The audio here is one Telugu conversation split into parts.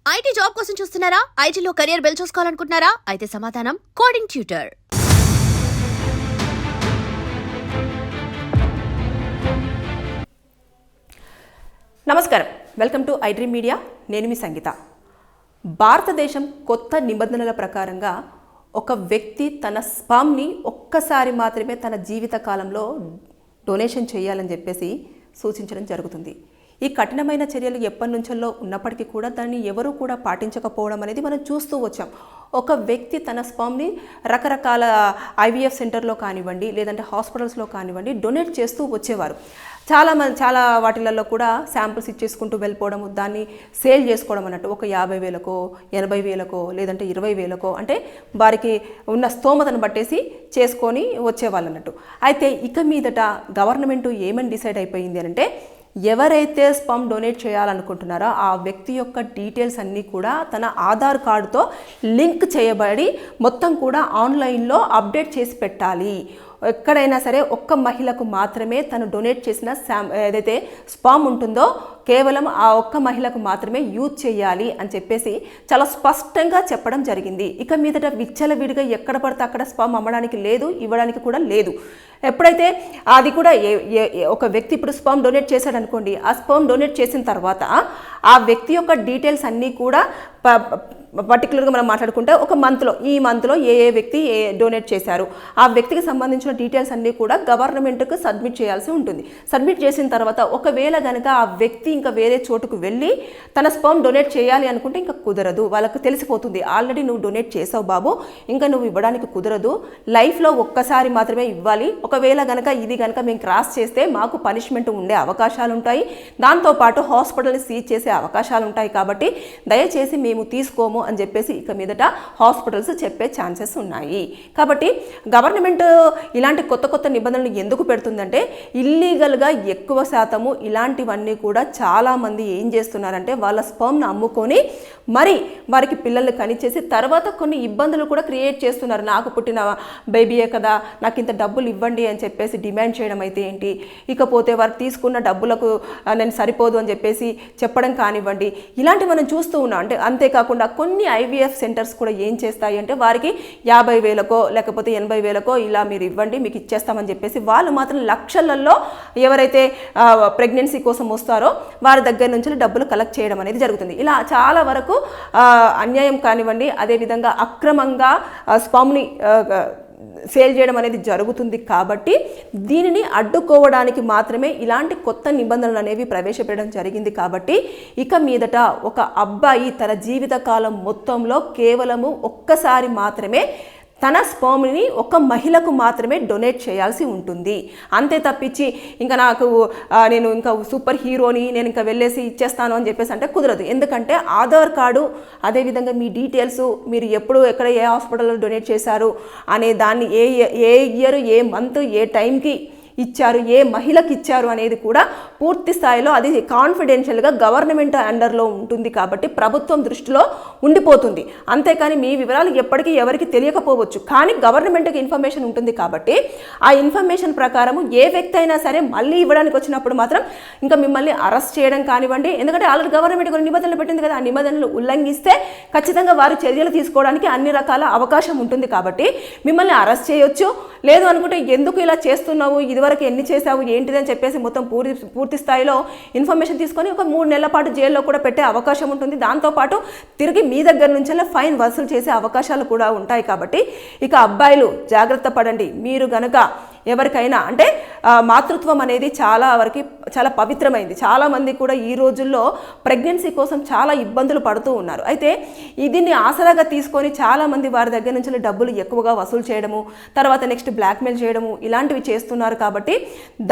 ఐటీ జాబ్ కోసం చూస్తున్నారా? ఐటీలో కెరియర్ బిల్డ్ చూసుకోవాలనుకుంటున్నారా? అయితే సమాధానం కోడింగ్ ట్యూటర్. నమస్కారం, welcome to I dream media. నేను మీ సంగీత. భారతదేశం కొత్త నిబంధనల ప్రకారంగా ఒక వ్యక్తి తన స్పర్మ్ని ఒక్కసారి మాత్రమే తన జీవిత కాలంలో డొనేషన్ చేయాలని చెప్పేసి సూచించడం జరుగుతుంది. ఈ కఠినమైన చర్యలు ఎప్పటి నుంచో ఉన్నప్పటికీ కూడా దాన్ని ఎవరూ కూడా పాటించకపోవడం అనేది మనం చూస్తూ వచ్చాం. ఒక వ్యక్తి తన స్పర్మ్ని రకరకాల ఐవీఎఫ్ సెంటర్లో కానివ్వండి, లేదంటే హాస్పిటల్స్లో కానివ్వండి డొనేట్ చేస్తూ వచ్చేవారు. చాలా వాటిలలో కూడా శాంపిల్స్ ఇచ్చేసుకుంటూ వెళ్ళిపోవడము, దాన్ని సేల్ చేసుకోవడం అన్నట్టు. ఒక 50,000కో 80,000కో లేదంటే 20,000కో అంటే వారికి ఉన్న స్తోమతను బట్టేసి చేసుకొని వచ్చేవాళ్ళు అన్నట్టు. అయితే ఇక మీదట గవర్నమెంట్ ఏమని డిసైడ్ అయిపోయింది అంటే, ఎవరైతే స్పర్మ్ డొనేట్ చేయాలనుకుంటున్నారో ఆ వ్యక్తి యొక్క డీటెయిల్స్ అన్నీ కూడా తన ఆధార్ కార్డుతో లింక్ చేయబడి మొత్తం కూడా ఆన్లైన్లో అప్డేట్ చేసి పెట్టాలి. ఎక్కడైనా సరే ఒక్క మహిళకు మాత్రమే తను డొనేట్ చేసిన ఏదైతే స్పర్మ్ ఉంటుందో కేవలం ఆ ఒక్క మహిళకు మాత్రమే యూజ్ చేయాలి అని చెప్పేసి చాలా స్పష్టంగా చెప్పడం జరిగింది. ఇక మీదట విచ్చలవిడిగా ఎక్కడ పడితే అక్కడ స్పర్మ్ అమ్మడానికి లేదు, ఇవ్వడానికి కూడా లేదు. ఎప్పుడైతే అది కూడా ఒక వ్యక్తి ఇప్పుడు స్పర్మ్ డొనేట్ చేశాడు అనుకోండి, ఆ స్పర్మ్ డొనేట్ చేసిన తర్వాత ఆ వ్యక్తి యొక్క డీటెయిల్స్ అన్నీ కూడా పర్టికులర్గా మనం మాట్లాడుకుంటే ఒక ఈ మంత్లో ఏ వ్యక్తి డొనేట్ చేశారు, ఆ వ్యక్తికి సంబంధించిన డీటెయిల్స్ అన్నీ కూడా గవర్నమెంట్కు సబ్మిట్ చేయాల్సి ఉంటుంది. సబ్మిట్ చేసిన తర్వాత ఒకవేళ కనుక ఆ వ్యక్తి ఇంకా వేరే చోటుకు వెళ్ళి తన స్పర్మ్ డొనేట్ చేయాలి అనుకుంటే ఇంకా కుదరదు. వాళ్ళకు తెలిసిపోతుంది, ఆల్రెడీ నువ్వు డొనేట్ చేసావు బాబు, ఇంకా నువ్వు ఇవ్వడానికి కుదరదు, లైఫ్లో ఒక్కసారి మాత్రమే ఇవ్వాలి. ఒకవేళ కనుక ఇది కనుక మేము క్రాస్ చేస్తే మాకు పనిష్మెంట్ ఉండే అవకాశాలు ఉంటాయి, దాంతోపాటు హాస్పిటల్ని సీజ్ చేసే అవకాశాలు ఉంటాయి. కాబట్టి దయచేసి మేము తీసుకోము అని చెప్పేసి ఇక మీదట హాస్పిటల్స్ చెప్పే ఛాన్సెస్ ఉన్నాయి. కాబట్టి గవర్నమెంట్ ఇలాంటి కొత్త నిబంధనలు ఎందుకు పెడుతుందంటే, ఇల్లీగల్గా ఎక్కువ శాతము ఇలాంటివన్నీ కూడా చాలామంది ఏం చేస్తున్నారంటే వాళ్ళ స్పర్మ్ను అమ్ముకొని మరి వారికి పిల్లల్ని కనిచేసి తర్వాత కొన్ని ఇబ్బందులు కూడా క్రియేట్ చేస్తున్నారు. నాకు పుట్టిన బేబీయే కదా, నాకు ఇంత డబ్బులు ఇవ్వండి అని చెప్పేసి డిమాండ్ చేయడం అయితే ఏంటి, ఇకపోతే వారు తీసుకున్న డబ్బులకు నేను సరిపోదు అని చెప్పేసి చెప్పడం కానివ్వండి, ఇలాంటివి మనం చూస్తూ ఉన్నాం. అంటే అంతేకాకుండా కొన్ని ఐవీఎఫ్ సెంటర్స్ కూడా ఏం చేస్తాయి అంటే వారికి 50,000కో లేకపోతే 80,000కో ఇలా మీరు ఇవ్వండి మీకు ఇచ్చేస్తామని చెప్పేసి వాళ్ళు మాత్రం లక్షలలో ఎవరైతే ప్రెగ్నెన్సీ కోసం వస్తారో వారి దగ్గర నుంచి డబ్బులు కలెక్ట్ చేయడం అనేది జరుగుతుంది. ఇలా చాలా వరకు అన్యాయం కానివ్వండి, అదేవిధంగా అక్రమంగా స్పర్మ్ని సేల్ చేయడం అనేది జరుగుతుంది. కాబట్టి దీనిని అడ్డుకోవడానికి మాత్రమే ఇలాంటి కొత్త నిబంధనలు అనేవి ప్రవేశపెట్టడం జరిగింది. కాబట్టి ఇక మీదట ఒక అబ్బాయి తన జీవితకాలం మొత్తంలో కేవలము ఒక్కసారి మాత్రమే తన స్పర్మ్ని ఒక మహిళకు మాత్రమే డొనేట్ చేయాల్సి ఉంటుంది. అంతే తప్పించి ఇంకా నేను ఇంకా సూపర్ హీరోని నేను ఇంకా వెళ్ళేసి ఇచ్చేస్తాను అని చెప్పేసి అంటే కుదరదు. ఎందుకంటే ఆధార్ కార్డు, అదేవిధంగా మీ డీటెయిల్స్, మీరు ఎప్పుడు ఎక్కడ ఏ హాస్పిటల్లో డొనేట్ చేశారు అనే దాన్ని ఏ ఇయర్ ఏ మంత్ ఏ టైంకి ఇచ్చారు, ఏ మహిళకి ఇచ్చారు అనేది కూడా పూర్తి స్థాయిలో అది కాన్ఫిడెన్షియల్గా గవర్నమెంట్ అండర్లో ఉంటుంది. కాబట్టి ప్రభుత్వం దృష్టిలో ఉండిపోతుంది. అంతేకాని మీ వివరాలు ఎప్పటికీ ఎవరికి తెలియకపోవచ్చు, కానీ గవర్నమెంట్కి ఇన్ఫర్మేషన్ ఉంటుంది. కాబట్టి ఆ ఇన్ఫర్మేషన్ ప్రకారము ఏ వ్యక్తి అయినా సరే మళ్ళీ ఇవ్వడానికి వచ్చినప్పుడు మాత్రం ఇంకా మిమ్మల్ని అరెస్ట్ చేయడం కానివ్వండి, ఎందుకంటే ఆల్రెడీ గవర్నమెంట్ కొన్ని నిబంధనలు పెట్టింది కదా, ఆ నిబంధనలు ఉల్లంఘిస్తే ఖచ్చితంగా వారు చర్యలు తీసుకోవడానికి అన్ని రకాల అవకాశం ఉంటుంది. కాబట్టి మిమ్మల్ని అరెస్ట్ చేయొచ్చు, లేదు అనుకుంటే ఎందుకు ఇలా చేస్తున్నావు, ఇదివరకు ఎన్ని చేసావు ఏంటిది అని చెప్పేసి మొత్తం పూర్తి స్థాయిలో ఇన్ఫర్మేషన్ తీసుకొని ఒక 3 నెలల పాటు జైల్లో కూడా పెట్టే అవకాశం ఉంటుంది. దాంతోపాటు తిరిగి మీ దగ్గర నుంచి ఫైన్ వసూలు చేసే అవకాశాలు కూడా ఉంటాయి. కాబట్టి ఇక అబ్బాయిలు జాగ్రత్త పడండి. మీరు గనక ఎవరికైనా అంటే మాతృత్వం అనేది చాలా పవిత్రమైంది. చాలామంది కూడా ఈ రోజుల్లో ప్రెగ్నెన్సీ కోసం చాలా ఇబ్బందులు పడుతూ ఉన్నారు. అయితే దీన్ని ఆసరాగా తీసుకొని చాలామంది వారి దగ్గర నుంచి డబ్బులు ఎక్కువగా వసూలు చేయడము, తర్వాత నెక్స్ట్ బ్లాక్మెయిల్ చేయడము ఇలాంటివి చేస్తున్నారు. కాబట్టి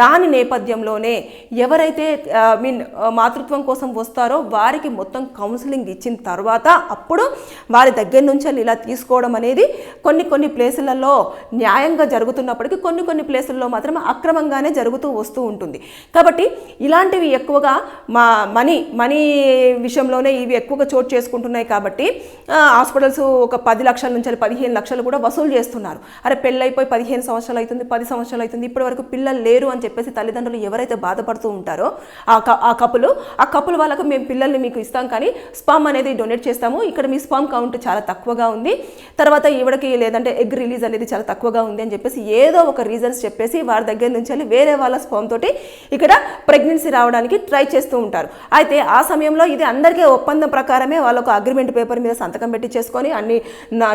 దాని నేపథ్యంలోనే ఎవరైతే మాతృత్వం కోసం వస్తారో వారికి మొత్తం కౌన్సిలింగ్ ఇచ్చిన తర్వాత అప్పుడు వారి దగ్గర నుంచి ఇలా తీసుకోవడం అనేది కొన్ని ప్లేసులలో న్యాయంగా జరుగుతున్నప్పటికీ కొన్ని ప్లేసుల్లో మాత్రం అక్రమంగానే జరుగుతూ వస్తూ ఉంటుంది. కాబట్టి కాబట్టి ఇలాంటివి ఎక్కువగా మనీ విషయంలోనే ఇవి ఎక్కువగా చోటు చేసుకుంటున్నాయి. కాబట్టి హాస్పిటల్స్ ఒక 10 లక్షల నుంచి 15 లక్షలు కూడా వసూలు చేస్తున్నారు. అరే పెళ్ళైపోయి 15 సంవత్సరాలు అవుతుంది, 10 సంవత్సరాలు అవుతుంది, ఇప్పటి వరకు పిల్లలు లేరు అని చెప్పేసి తల్లిదండ్రులు ఎవరైతే బాధపడుతూ ఉంటారో ఆ కపుల్ వాళ్ళకు మేము పిల్లల్ని మీకు ఇస్తాం, కానీ స్పామ్ అనేది డొనేట్ చేస్తాము, ఇక్కడ మీ స్పామ్ కౌంట్ చాలా తక్కువగా ఉంది, తర్వాత ఈవిడకి లేదంటే ఎగ్ రిలీజ్ అనేది చాలా తక్కువగా ఉంది అని చెప్పేసి ఏదో ఒక రీజన్స్ చెప్పేసి వారి దగ్గర నుంచి వెళ్ళి వేరే వాళ్ళ స్పామ్ తోటి ఇక్కడ ప్రెగ్నెన్సీ రావడానికి ట్రై చేస్తూ ఉంటారు. అయితే ఆ సమయంలో ఇది అందరికీ ఒప్పందం ప్రకారమే వాళ్ళకు అగ్రిమెంట్ పేపర్ మీద సంతకం పెట్టి చేసుకొని అన్ని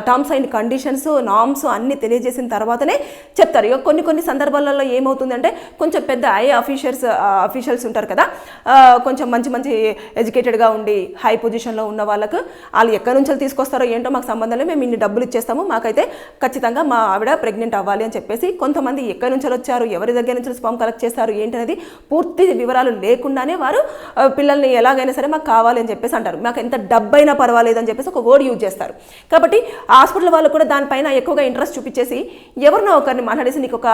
టర్మ్స్ అండ్ కండిషన్స్ నామ్స్ అన్ని తెలియజేసిన తర్వాతనే చెప్తారు. ఇక కొన్ని సందర్భాలలో ఏమవుతుందంటే కొంచెం పెద్ద అఫీషియల్స్ ఉంటారు కదా, కొంచెం మంచి ఎడ్యుకేటెడ్గా ఉండి హై పొజిషన్లో ఉన్న వాళ్ళకు వాళ్ళు ఎక్కడి నుంచి తీసుకొస్తారో ఏంటో మాకు సంబంధం లేదు, మేము ఇన్ని డబ్బులు ఇచ్చేస్తాము, మాకైతే ఖచ్చితంగా మా ఆవిడ ప్రెగ్నెంట్ అవ్వాలి అని చెప్పేసి కొంతమంది ఎక్కడి నుంచి వచ్చారు, ఎవరి దగ్గర నుంచి స్పామ్ కలెక్ట్ చేస్తారు ఏంటనేది పూర్తి వివరాలు లేకుండానే వారు పిల్లల్ని ఎలాగైనా సరే మాకు కావాలి అని చెప్పేసి అంటారు. మాకు ఎంత డబ్బైనా పర్వాలేదు అని చెప్పేసి ఒక వర్డ్ యూజ్ చేస్తారు. కాబట్టి హాస్పిటల్ వాళ్ళు కూడా దానిపైన ఎక్కువగా ఇంట్రెస్ట్ చూపించేసి ఎవరినో ఒకరిని మాట్లాడేసి నీకు ఒక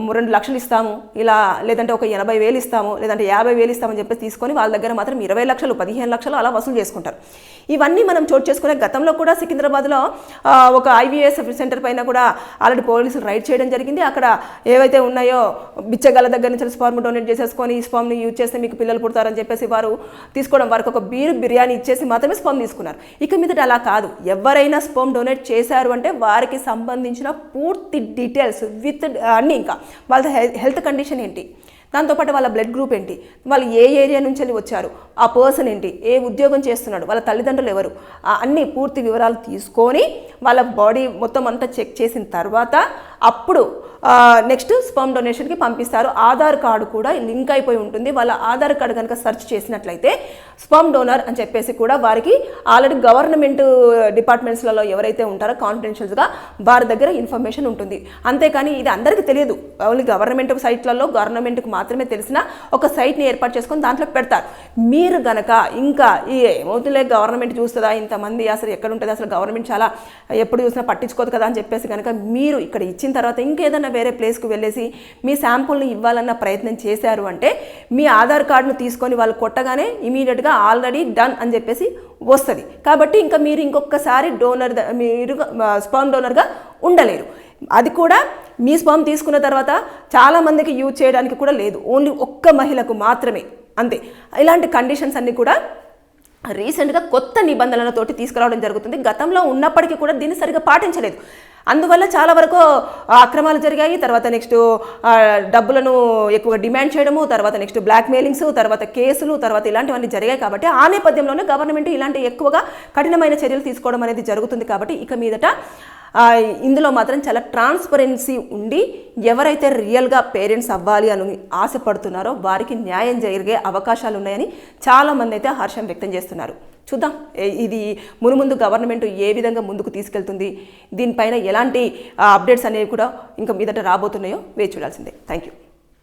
2 లక్షలు ఇస్తాము, ఇలా లేదంటే ఒక 80,000 ఇస్తాము, లేదంటే 50,000 ఇస్తామని చెప్పేసి తీసుకొని వాళ్ళ దగ్గర మాత్రం 20 లక్షలు 15 లక్షలు అలా వసూలు చేసుకుంటారు. ఇవన్నీ మనం చోటు చేసుకునే గతంలో కూడా సికింద్రాబాద్లో ఒక IVF సెంటర్ పైన కూడా ఆల్రెడీ పోలీసులు రైడ్ చేయడం జరిగింది. అక్కడ ఏవైతే ఉన్నాయో బిచ్చగాళ్ళ దగ్గర నుంచి స్పామ్ డొనేట్ చేసేసుకొని ఈ స్పామ్ని యూజ్ చేస్తే మీకు పిల్లలు పుడతారని చెప్పేసి వారు తీసుకోవడం, వారికి ఒక బిర్యానీ ఇచ్చేసి మాత్రమే స్పామ్ తీసుకున్నారు. ఇక మీదట అలా కాదు, ఎవరైనా స్పామ్ డొనేట్ చేశారు అంటే వారికి సంబంధించిన పూర్తి డీటెయిల్స్ విత్ అన్నీ, ఇంకా వాళ్ళ హెల్త్ కండిషన్ ఏంటి, దాంతోపాటు వాళ్ళ బ్లడ్ గ్రూప్ ఏంటి, వాళ్ళు ఏ ఏరియా నుంచి వెళ్ళి వచ్చారు, ఆ పర్సన్ ఏంటి, ఏ ఉద్యోగం చేస్తున్నాడు, వాళ్ళ తల్లిదండ్రులు ఎవరు, అన్ని పూర్తి వివరాలు తీసుకొని వాళ్ళ బాడీ మొత్తం అంతా చెక్ చేసిన తర్వాత అప్పుడు నెక్స్ట్ స్పర్మ్ డొనేషన్కి పంపిస్తారు. ఆధార్ కార్డు కూడా లింక్ అయిపోయి ఉంటుంది. వాళ్ళ ఆధార్ కార్డు కనుక సెర్చ్ చేసినట్లయితే స్పర్మ్ డోనర్ అని చెప్పేసి కూడా వారికి ఆల్రెడీ గవర్నమెంట్ డిపార్ట్మెంట్స్లలో ఎవరైతే ఉంటారో కాన్ఫిడెన్షియల్స్గా వారి దగ్గర ఇన్ఫర్మేషన్ ఉంటుంది. అంతేకాని ఇది అందరికీ తెలియదు. ఓన్లీ గవర్నమెంట్ సైట్లలో గవర్నమెంట్కి మాత్రమే తెలిసిన ఒక సైట్ని ఏర్పాటు చేసుకొని దాంట్లో పెడతారు. మీరు గనక ఇంకా ఈ ఏమవుతుందిలే గవర్నమెంట్ చూస్తుందా, ఇంతమంది అసలు ఎక్కడ ఉంటుంది, అసలు గవర్నమెంట్ చాలా ఎప్పుడు చూసినా పట్టించుకోదు కదా అని చెప్పేసి కనుక మీరు ఇక్కడ ఇచ్చిన తర్వాత ఇంకేదైనా వేరే ప్లేస్కి వెళ్ళేసి మీ శాంపుల్ని ఇవ్వాలన్న ప్రయత్నం చేశారు అంటే మీ ఆధార్ కార్డును తీసుకొని వాళ్ళు కొట్టగానే ఇమీడియట్గా ఆల్రెడీ డన్ అని చెప్పేసి వస్తుంది. కాబట్టి ఇంకా మీరు ఇంకొకసారి మీరు స్పర్మ్ డోనర్గా ఉండలేరు. అది కూడా మీ స్పర్మ్ తీసుకున్న తర్వాత చాలామందికి యూజ్ చేయడానికి కూడా లేదు, ఓన్లీ ఒక్క మహిళకు మాత్రమే, అంతే. ఇలాంటి కండిషన్స్ అన్నీ కూడా రీసెంట్గా కొత్త నిబంధనలతోటి తీసుకురావడం జరుగుతుంది. గతంలో ఉన్నప్పటికీ కూడా దీన్ని సరిగా పాటించలేదు. అందువల్ల చాలా వరకు అక్రమాలు జరిగాయి. తర్వాత నెక్స్ట్ డబ్బులను ఎక్కువగా డిమాండ్ చేయడము, తర్వాత నెక్స్ట్ బ్లాక్ మెయిలింగ్స్, తర్వాత కేసులు, తర్వాత ఇలాంటివన్నీ జరిగాయి. కాబట్టి ఆ నేపథ్యంలోనే గవర్నమెంట్ ఇలాంటి ఎక్కువగా కఠినమైన చర్యలు తీసుకోవడం అనేది జరుగుతుంది. కాబట్టి ఇక మీదట ఇందులో మాత్రం చాలా ట్రాన్స్పరెన్సీ ఉండి ఎవరైతే రియల్గా పేరెంట్స్ అవ్వాలి అని ఆశపడుతున్నారో వారికి న్యాయం జరిగే అవకాశాలు ఉన్నాయని చాలామంది అయితే హర్షం వ్యక్తం చేస్తున్నారు. చూద్దాం ఇది మునుముందు గవర్నమెంట్ ఏ విధంగా ముందుకు తీసుకెళ్తుంది, దీనిపైన ఎలాంటి అప్డేట్స్ అనేవి కూడా ఇంకా మీదట రాబోతున్నాయో వేచి చూడాల్సిందే. Thank you.